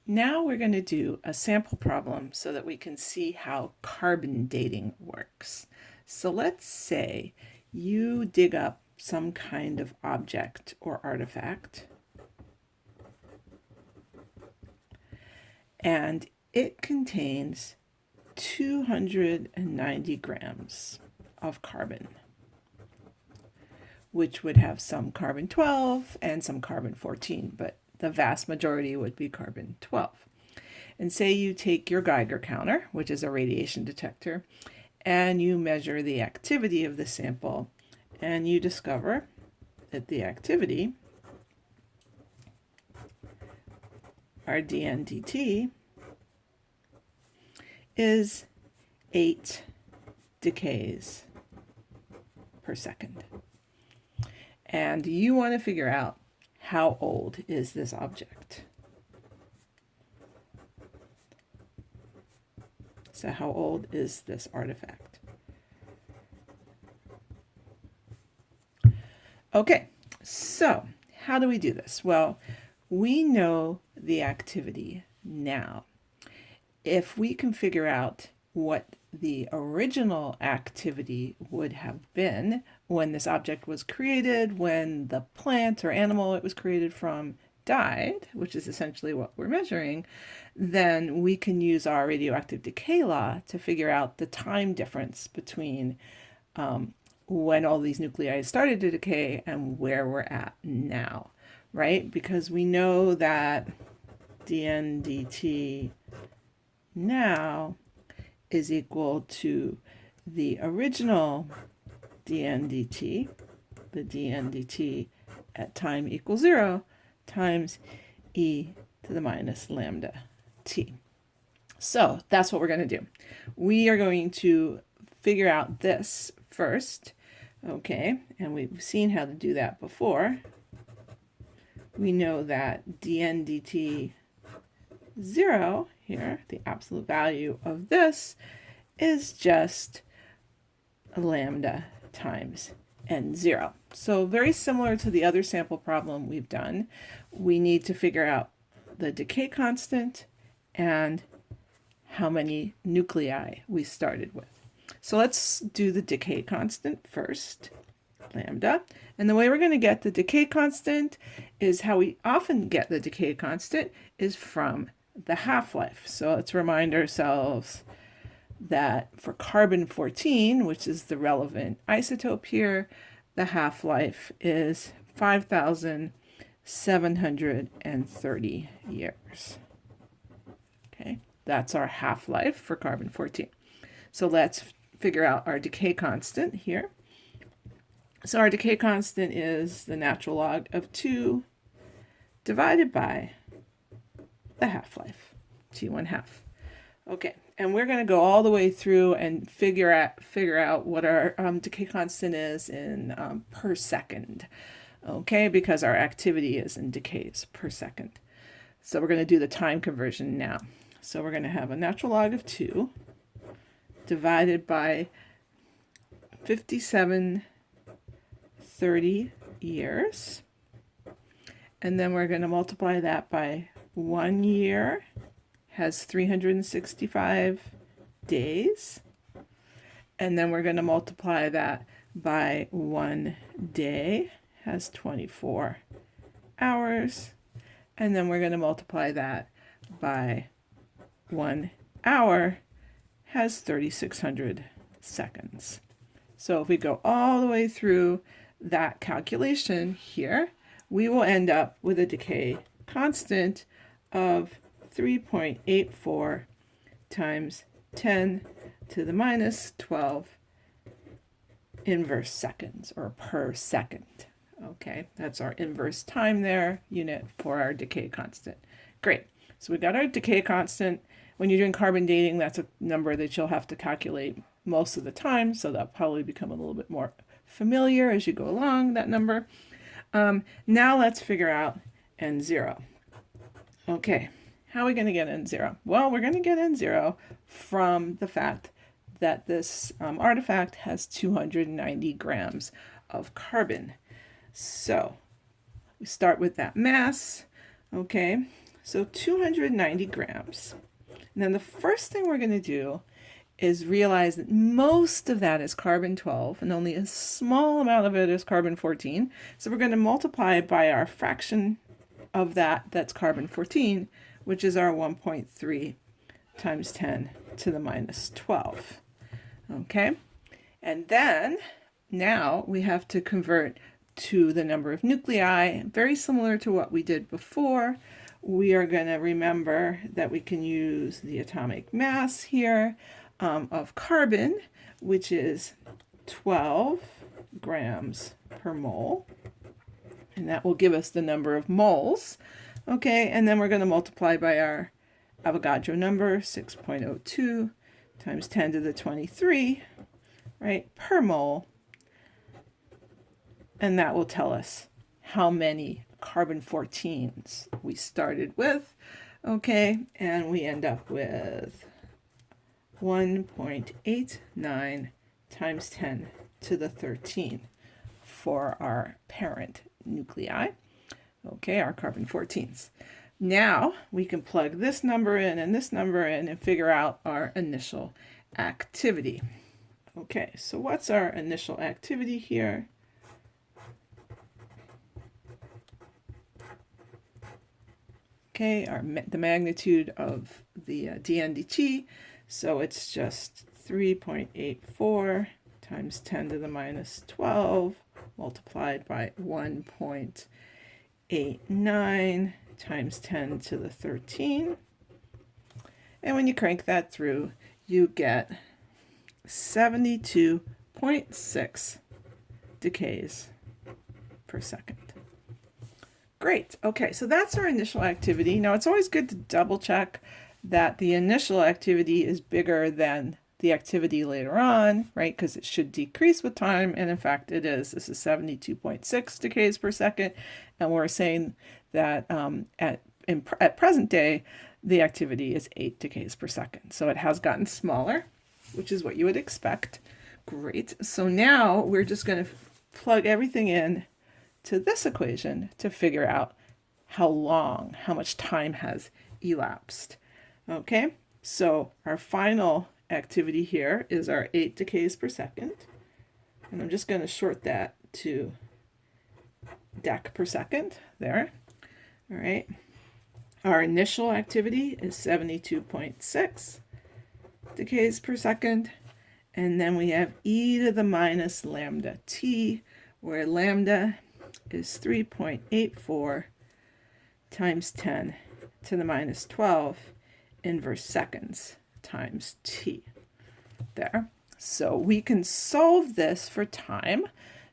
Now we're going to do a sample problem so that we can see how carbon dating works. So let's say you dig up some kind of object or artifact, and it contains 290 grams of carbon, which would have some carbon-12 and some carbon-14, but the vast majority would be carbon-12. And say you take your Geiger counter, which is a radiation detector, and you measure the activity of the sample, and you discover that the activity, our dN/dt, is 8 decays per second. And you want to figure out how old is this object. So how old is this artifact? Okay, so how do we do this? Well, we know the activity now. If we can figure out what the original activity would have been when this object was created, when the plant or animal it was created from died, which is essentially what we're measuring, then we can use our radioactive decay law to figure out the time difference between when all these nuclei started to decay and where we're at now, right? Because we know that dN/dt now is equal to the original dN/dt, the dN/dt at time equals 0, times e to the minus lambda t. So that's what we're going to do. We are going to figure out this first, okay, and we've seen how to do that before. We know that dN/dt 0 here, the absolute value of this, is just lambda times n0. So very similar to the other sample problem we've done, we need to figure out the decay constant and how many nuclei we started with. So let's do the decay constant first, lambda. And the way we're going to get the decay constant is how we often get the decay constant is from the half-life. So let's remind ourselves that for carbon-14, which is the relevant isotope here, the half-life is 5,730 years. Okay, that's our half-life for carbon-14. So let's figure out our decay constant here. So our decay constant is the natural log of 2 divided by the half-life, T1/2. Okay, and we're going to go all the way through and figure out what our decay constant is in per second, okay, because our activity is in decays per second. So we're going to do the time conversion now. So we're going to have a natural log of 2 divided by 5,730 years, and then we're going to multiply that by 1 year has 365 days, and then we're going to multiply that by 1 day has 24 hours, and then we're going to multiply that by 1 hour has 3,600 seconds. So if we go all the way through that calculation here, we will end up with a decay constant of 3.84 times 10 to the minus 12 inverse seconds, or per second. Okay, that's our inverse time there, unit for our decay constant. Great. So we got our decay constant. When you're doing carbon dating, that's a number that you'll have to calculate most of the time, so that'll probably become a little bit more familiar as you go along, that number. Now let's figure out n0. Okay, how are we going to get n0? Well, we're going to get n0 from the fact that this artifact has 290 grams of carbon. So we start with that mass, okay? so 290 grams. And then the first thing we're going to do is realize that most of that is carbon-12 and only a small amount of it is carbon-14. So we're going to multiply by our fraction of that that's carbon-14, which is our 1.3 times 10 to the minus 12. Okay, and then now we have to convert to the number of nuclei, very similar to what we did before. We are going to remember that we can use the atomic mass here of carbon, which is 12 grams per mole, and that will give us the number of moles. Okay, and then we're going to multiply by our Avogadro number, 6.02 times 10 to the 23, right, per mole. And that will tell us how many carbon-14s we started with. Okay, and we end up with 1.89 times 10 to the 13 for our parent nuclei. Okay, our carbon-14s. Now we can plug this number in and this number in and figure out our initial activity. Okay, so what's our initial activity here? Okay, the magnitude of the dNdt, so it's just 3.84 times 10 to the minus 12 multiplied by 1.89 times 10 to the 13. And when you crank that through, you get 72.6 decays per second. Great. Okay, so that's our initial activity. Now, it's always good to double check that the initial activity is bigger than the activity later on, right? Because it should decrease with time, and in fact, it is. This is 72.6 decays per second, and we're saying that at present day, the activity is 8 decays per second. So it has gotten smaller, which is what you would expect. Great. So now we're just going to plug everything in to this equation to figure out how much time has elapsed. Okay, so our final activity here is our 8 decays per second. And I'm just going to short that to dec per second there. All right. Our initial activity is 72.6 decays per second. And then we have e to the minus lambda t, where lambda is 3.84 times 10 to the minus 12 inverse seconds times t. There. So we can solve this for time.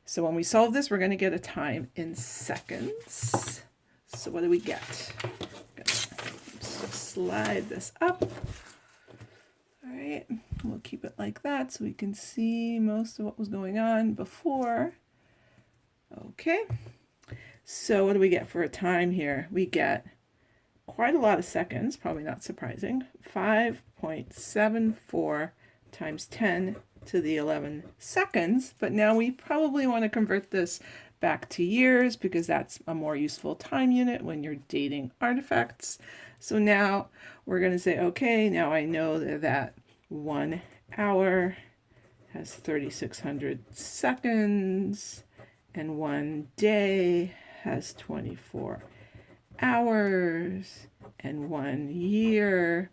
So when we solve this, we're going to get a time in seconds. So what do we get? Slide this up. All right, we'll keep it like that so we can see most of what was going on before. Okay, so what do we get for a time here? We get quite a lot of seconds, probably not surprising. 5.74 times 10 to the 11 seconds, but now we probably want to convert this back to years because that's a more useful time unit when you're dating artifacts. So now we're going to say, okay, now I know that 1 hour has 3,600 seconds, and 1 day has 24 hours, and 1 year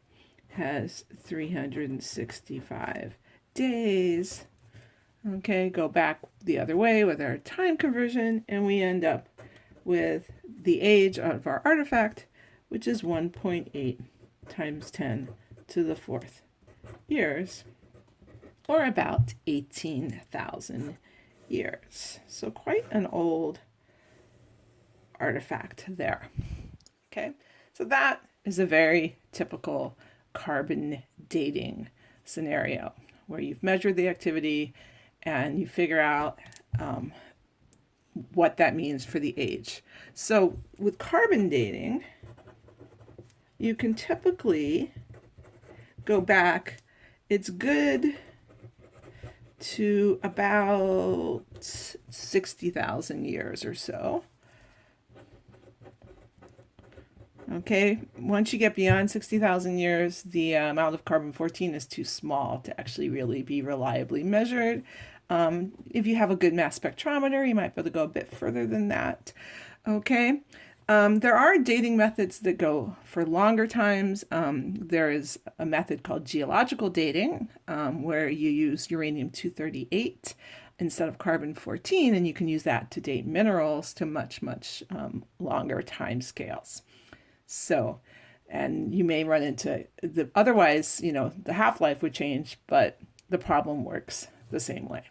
has 365 days. Okay, go back the other way with our time conversion, and we end up with the age of our artifact, which is 1.8 times 10 to the 4th years, or about 18,000 years. So quite an old artifact there. Okay, so that is a very typical carbon dating scenario where you've measured the activity and you figure out what that means for the age. So with carbon dating, you can typically go back. It's good to about 60,000 years or so. Okay, once you get beyond 60,000 years, the amount of carbon-14 is too small to actually really be reliably measured. If you have a good mass spectrometer, you might be able to go a bit further than that. Okay, there are dating methods that go for longer times. There is a method called geological dating, where you use uranium-238 instead of carbon-14, and you can use that to date minerals to much, much longer time scales. So, and you may run into otherwise, the half-life would change, but the problem works the same way.